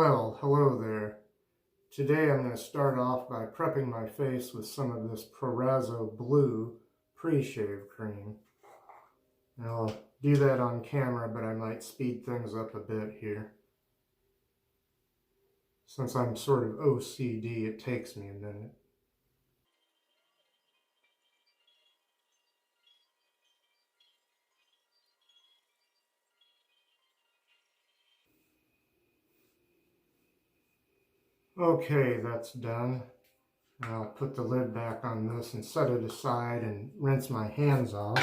Well, hello there. Today I'm going to start off by prepping my face with some of this Proraso Blue pre-shave cream. And I'll do that on camera, but I might speed things up a bit here. Since I'm sort of OCD, it takes me a minute. Okay, that's done. I'll put the lid back on this and set it aside and rinse my hands off.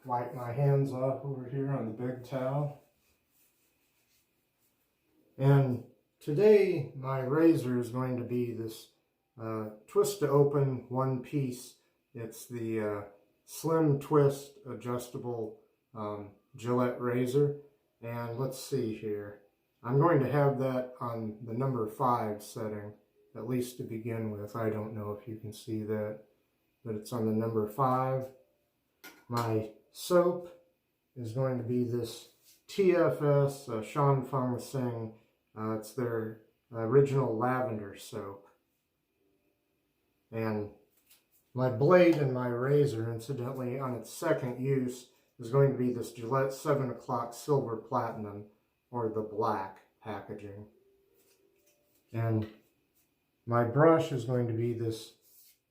Wipe my hands off over here on the big towel. And today my razor is going to be this twist to open one piece. It's the Slim Twist Adjustable Gillette razor. And let's see here. I'm going to have that on the number 5 setting, at least to begin with. I don't know if you can see that, but it's on the number 5. My soap is going to be this TFS Sing. It's their original lavender soap. And my blade and my razor, incidentally, on its second use, is going to be this Gillette 7 o'clock Silver Platinum, or the black packaging. And my brush is going to be this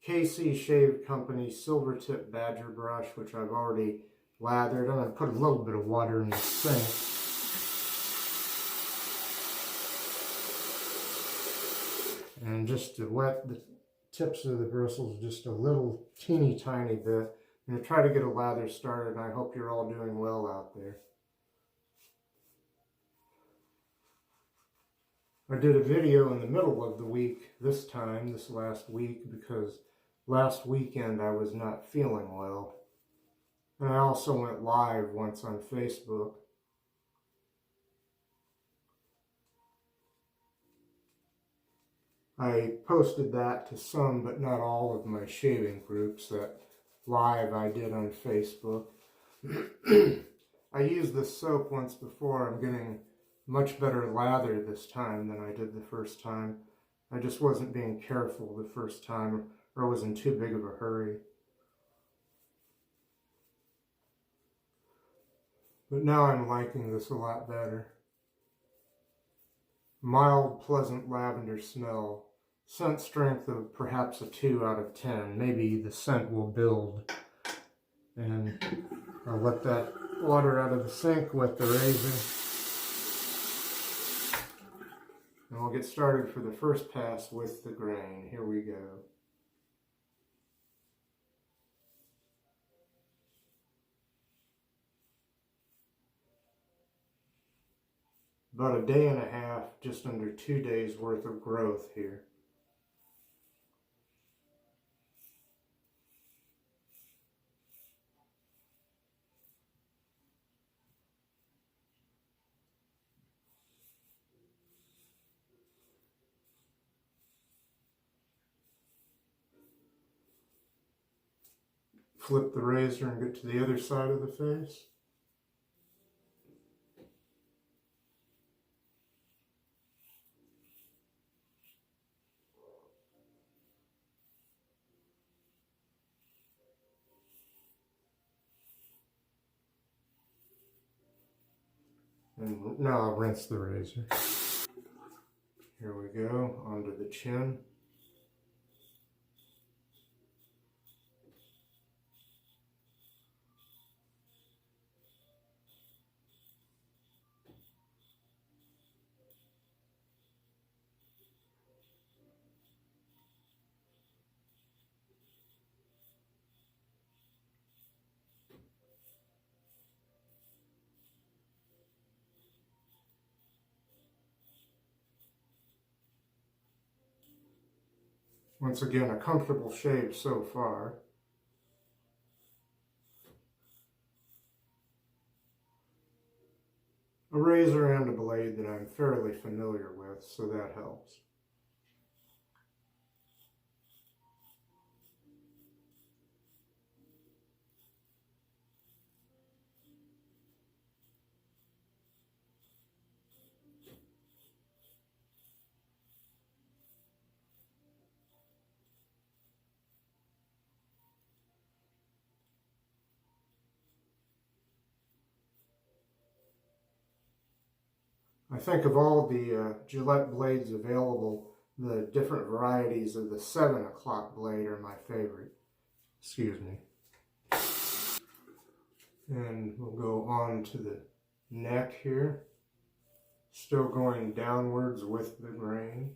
KC Shave Company Silvertip Badger brush, which I've already lathered. I'm going to put a little bit of water in the sink. And just to wet the tips of the bristles just a little teeny tiny bit. I'm going to try to get a lather started, and I hope you're all doing well out there. I did a video in the middle of the week this last week, because last weekend I was not feeling well. And I also went live once on Facebook. I posted that to some, but not all of my shaving groups, that live I did on Facebook. I used this soap once before. I'm getting much better lather this time than I did the first time. I just wasn't being careful the first time, or was in too big of a hurry. But now I'm liking this a lot better. Mild, pleasant lavender smell. Scent strength of perhaps a 2 out of 10. Maybe the scent will build. And I'll let that water out of the sink wet the razor. And we'll get started for the first pass with the grain. Here we go. About a day and a half, just under 2 days worth of growth here. Flip the razor and get to the other side of the face. And now I'll rinse the razor. Here we go, onto the chin. Once again, a comfortable shave so far. A razor and a blade that I'm fairly familiar with, so that helps. think of all the Gillette blades available, the different varieties of the 7 o'clock blade are my favorite. Excuse me. And we'll go on to the neck here. Still going downwards with the grain.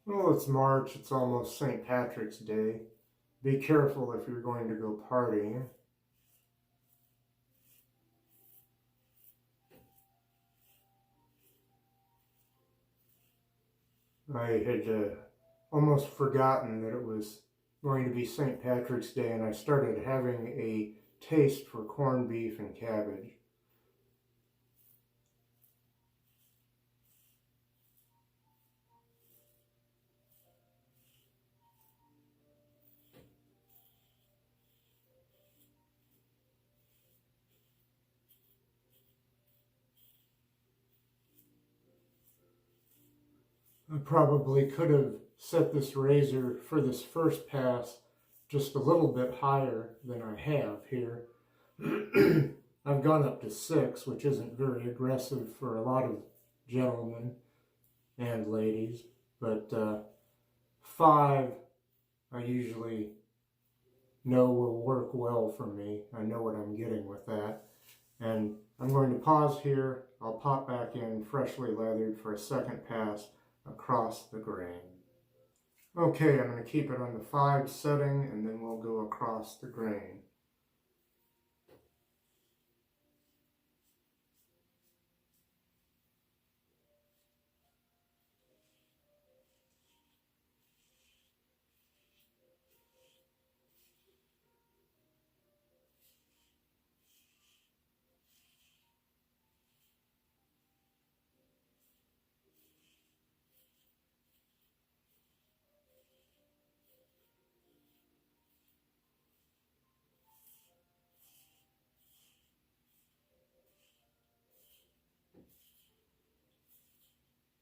Well, it's March, it's almost St. Patrick's Day. Be careful if you're going to go partying. I had almost forgotten that it was going to be St. Patrick's Day, and I started having a taste for corned beef and cabbage. I probably could have set this razor for this first pass just a little bit higher than I have here. I've gone up to 6, which isn't very aggressive for a lot of gentlemen and ladies, but 5 I usually know will work well for me. I know what I'm getting with that. And I'm going to pause here. I'll pop back in freshly leathered for a second pass across the grain. Okay, I'm going to keep it on the 5 setting, and then we'll go across the grain.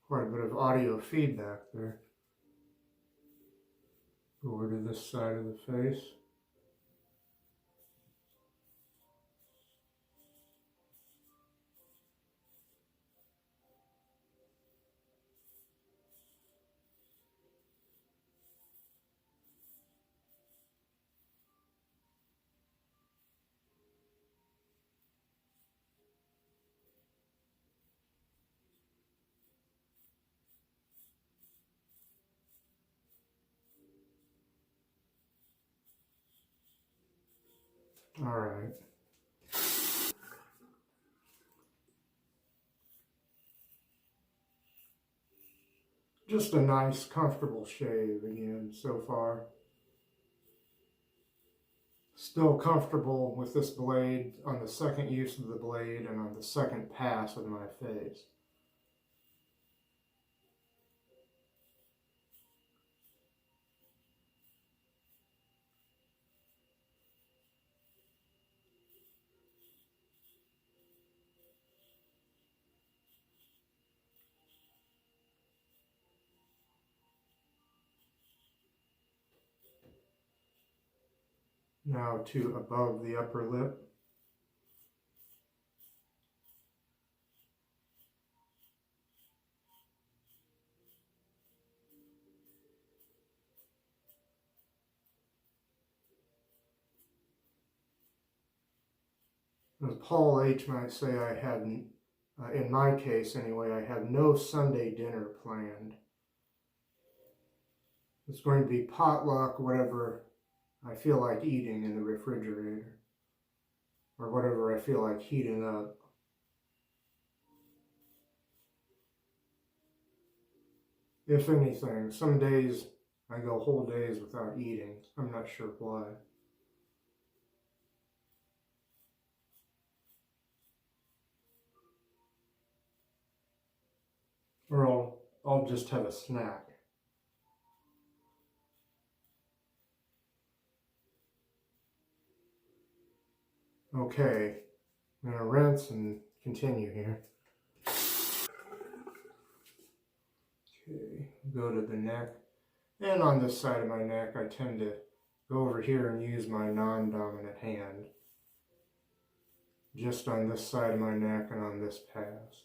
Quite a bit of audio feedback there. Go over to this side of the face. All right. Just a nice, comfortable shave again so far. Still comfortable with this blade on the second use of the blade and on the second pass of my face. Now to above the upper lip. As Paul H. might say, I had, in my case anyway, I have no Sunday dinner planned. It's going to be potluck, whatever I feel like eating in the refrigerator, or whatever I feel like heating up. If anything, some days I go whole days without eating. I'm not sure why. Or I'll just have a snack. Okay, I'm going to rinse and continue here. go to the neck. And on this side of my neck, I tend to go over here and use my non-dominant hand. Just on this side of my neck and on this pass.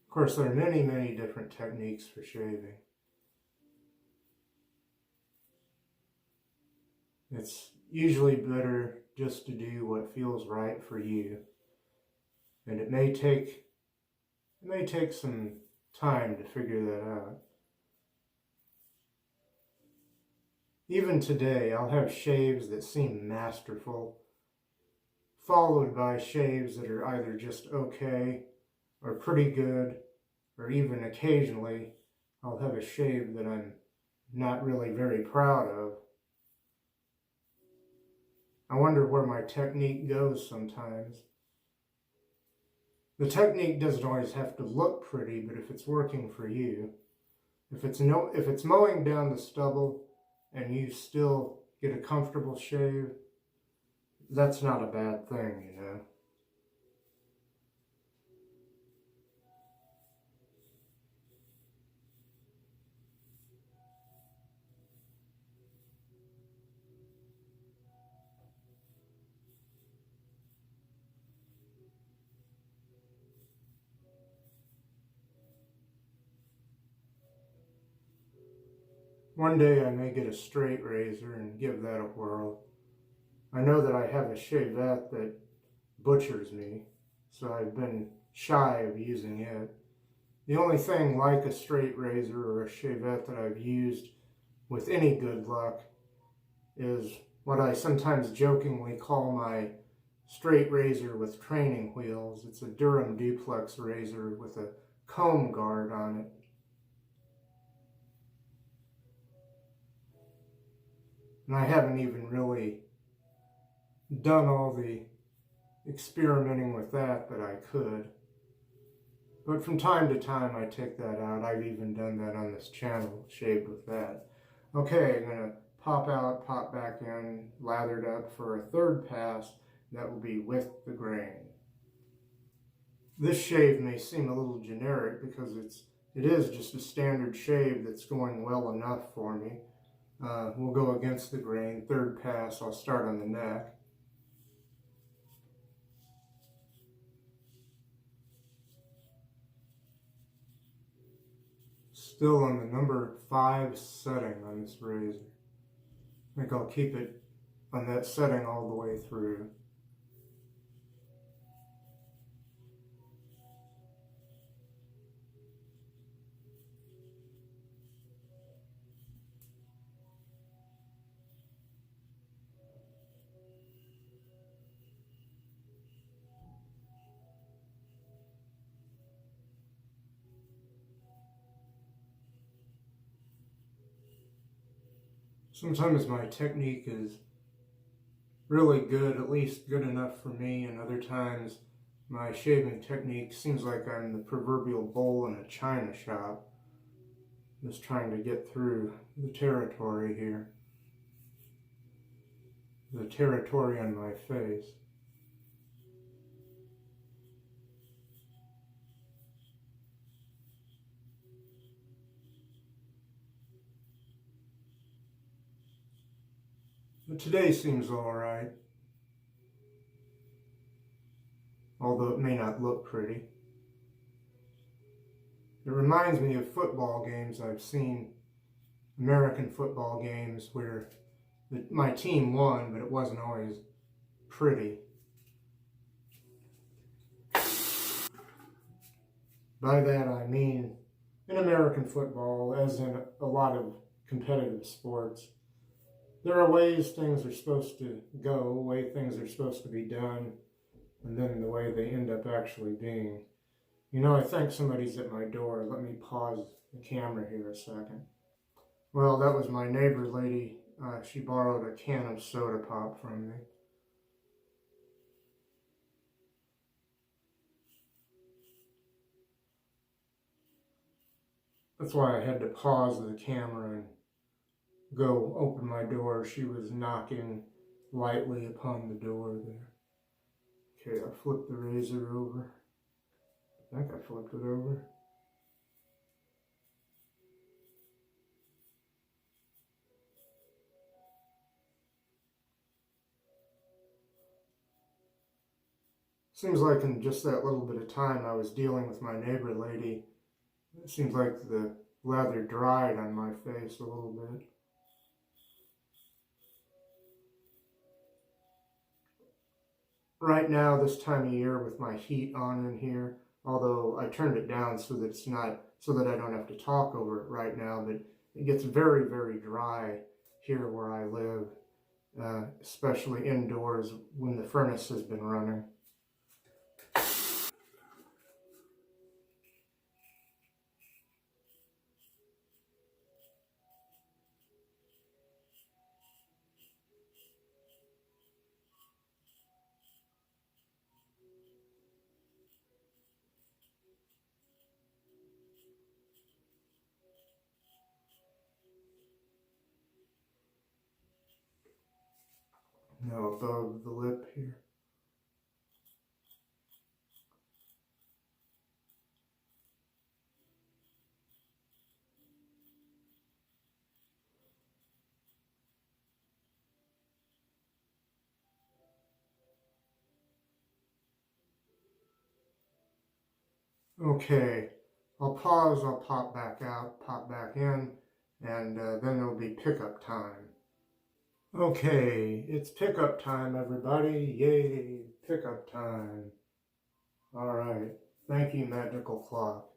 Of course, there are many, many different techniques for shaving. It's usually better just to do what feels right for you. And it may take some time to figure that out. Even today, I'll have shaves that seem masterful, followed by shaves that are either just okay, or pretty good, or even occasionally, I'll have a shave that I'm not really very proud of. I wonder where my technique goes sometimes. The technique doesn't always have to look pretty, but if it's working for you, if it's mowing down the stubble and you still get a comfortable shave, that's not a bad thing, you know. One day I may get a straight razor and give that a whirl. I know that I have a shavette that butchers me, so I've been shy of using it. The only thing like a straight razor or a shavette that I've used with any good luck is what I sometimes jokingly call my straight razor with training wheels. It's a Durham duplex razor with a comb guard on it. And I haven't even really done all the experimenting with that I could. But from time to time I take that out. I've even done that on this channel, shaved with that. Okay, I'm going to pop out, pop back in, lathered up for a third pass. That will be with the grain. This shave may seem a little generic because it is just a standard shave that's going well enough for me. We'll go against the grain. Third pass, I'll start on the neck. Still on the number 5 setting on this razor. I think I'll keep it on that setting all the way through. Sometimes my technique is really good, at least good enough for me, and other times my shaving technique seems like I'm the proverbial bull in a china shop, just trying to get through the territory here, the territory on my face. But today seems all right, although it may not look pretty. It reminds me of football games I've seen, American football games where my team won, but it wasn't always pretty. By that I mean, in American football, as in a lot of competitive sports, there are ways things are supposed to go, the way things are supposed to be done, and then the way they end up actually being. You know, I think somebody's at my door. Let me pause the camera here a second. Well, that was my neighbor lady. She borrowed a can of soda pop from me. That's why I had to pause the camera and go open my door. She was knocking lightly upon the door there. Okay, I flipped the razor over. I think I flipped it over. Seems like in just that little bit of time I was dealing with my neighbor lady, it seems like the leather dried on my face a little bit. Right now, this time of year with my heat on in here, although I turned it down so that it's not, so that I don't have to talk over it right now, but it gets very, very dry here where I live, especially indoors when the furnace has been running. Now above the lip here. Okay, I'll pause, I'll pop back out, pop back in, and then it'll be pickup time. Okay, it's pickup time, everybody. Yay, pickup time. All right, thank you, magical clock.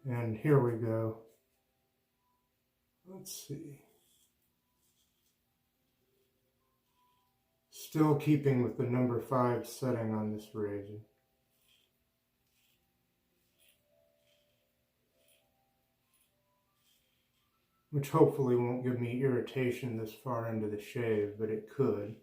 And here we go. Let's see. Still keeping with the number 5 setting on this razor. Which hopefully won't give me irritation this far into the shave, but it could.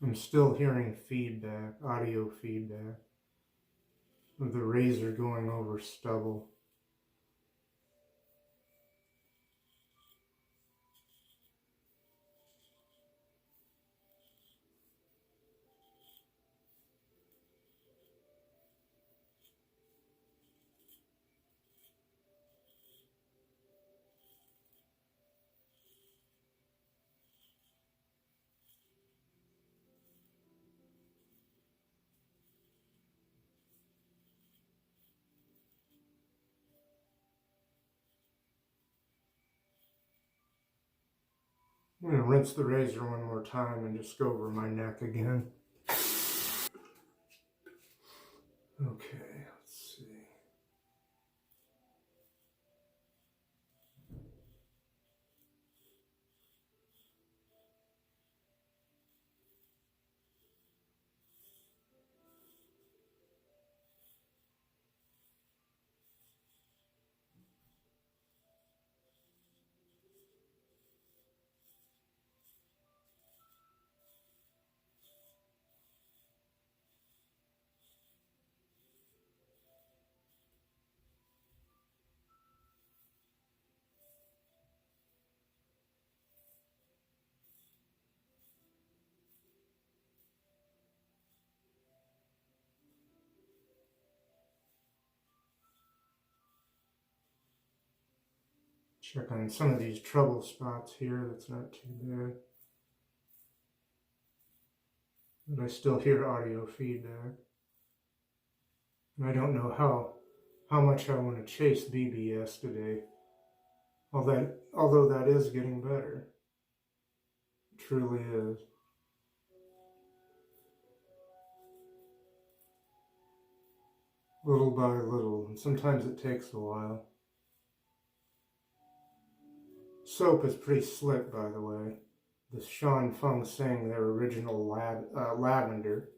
I'm still hearing feedback, audio feedback, of the razor going over stubble. I'm going to rinse the razor one more time and just go over my neck again. Okay, let's see. Check on some of these trouble spots here. That's not too bad. But I still hear audio feedback. And I don't know how much I want to chase BBS today. Although that is getting better. It truly is. Little by little, and sometimes it takes a while. Soap is pretty slick, by the way. The Sean Feng Sing, their original lavender.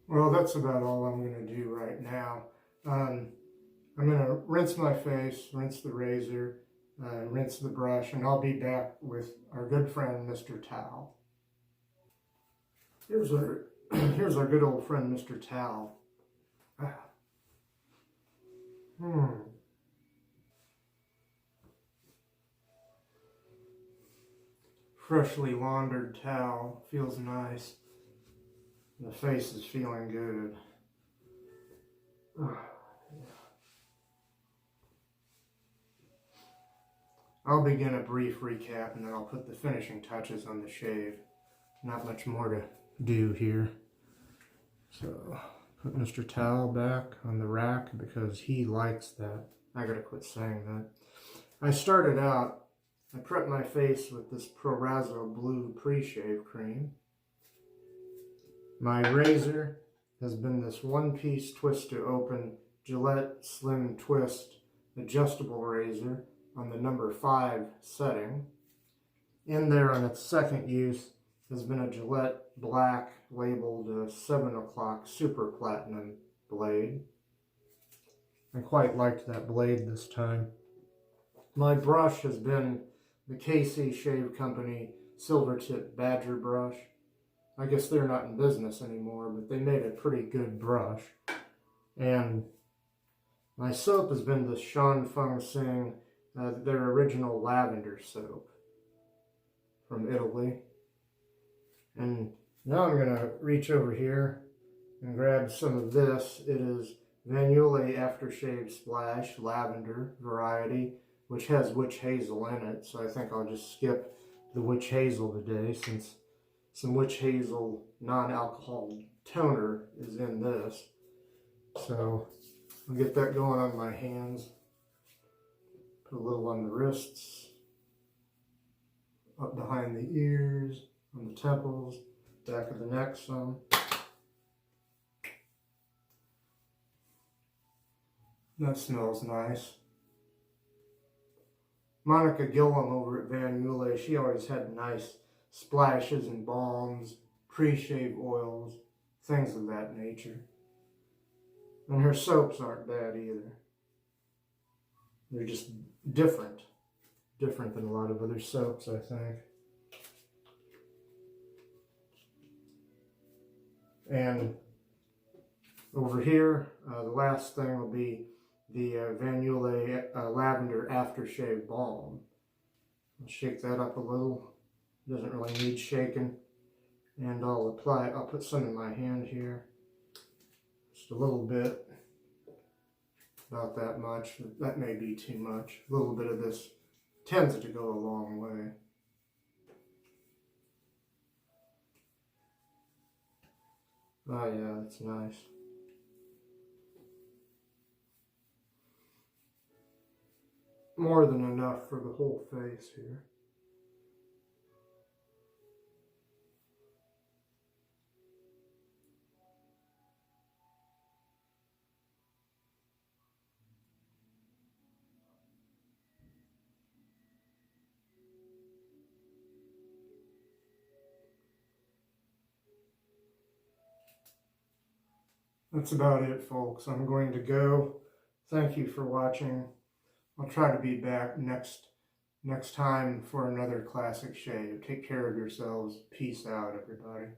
Well, that's about all I'm going to do right now. I'm going to rinse my face, rinse the razor, rinse the brush, and I'll be back with our good friend, Mr. Towel. Here's our, here's our good old friend, Mr. Towel. Freshly laundered towel, feels nice. The face is feeling good. I'll begin a brief recap and then I'll put the finishing touches on the shave. Not much more to do here. So, put Mr. Towel back on the rack because he likes that. I gotta quit saying that. I started out, I prepped my face with this Proraso blue pre-shave cream. My razor has been this one-piece twist to open Gillette Slim Adjustable razor on the number 5 setting. In there on its second use has been a Gillette black labeled 7 o'clock Super Platinum blade. I quite liked that blade this time. My brush has been the KC Shave Company silvertip Badger brush. I guess they're not in business anymore, but they made a pretty good brush. And my soap has been the Shan Feng Sing, their original lavender soap from Italy. And now I'm going to reach over here and grab some of this. It is Yulay Aftershave Splash Lavender variety, which has witch hazel in it. So I think I'll just skip the witch hazel today since some witch hazel non-alcohol toner is in this. So I'll get that going on my hands. Put a little on the wrists, up behind the ears, on the temples, back of the neck some. That smells nice. Monica Gillum over at Van Yulay, she always had nice splashes and balms, pre-shave oils, things of that nature. And her soaps aren't bad either. They're just different than a lot of other soaps, I think. And over here, the last thing will be the Van Yulay Lavender Aftershave Balm. I'll shake that up a little. Doesn't really need shaking. And I'll put some in my hand here. Just a little bit. About that much. That may be too much. A little bit of this tends to go a long way. Oh yeah, that's nice. More than enough for the whole face here. That's about it, folks. I'm going to go. Thank you for watching. I'll try to be back next time for another classic shave. Take care of yourselves. Peace out, everybody.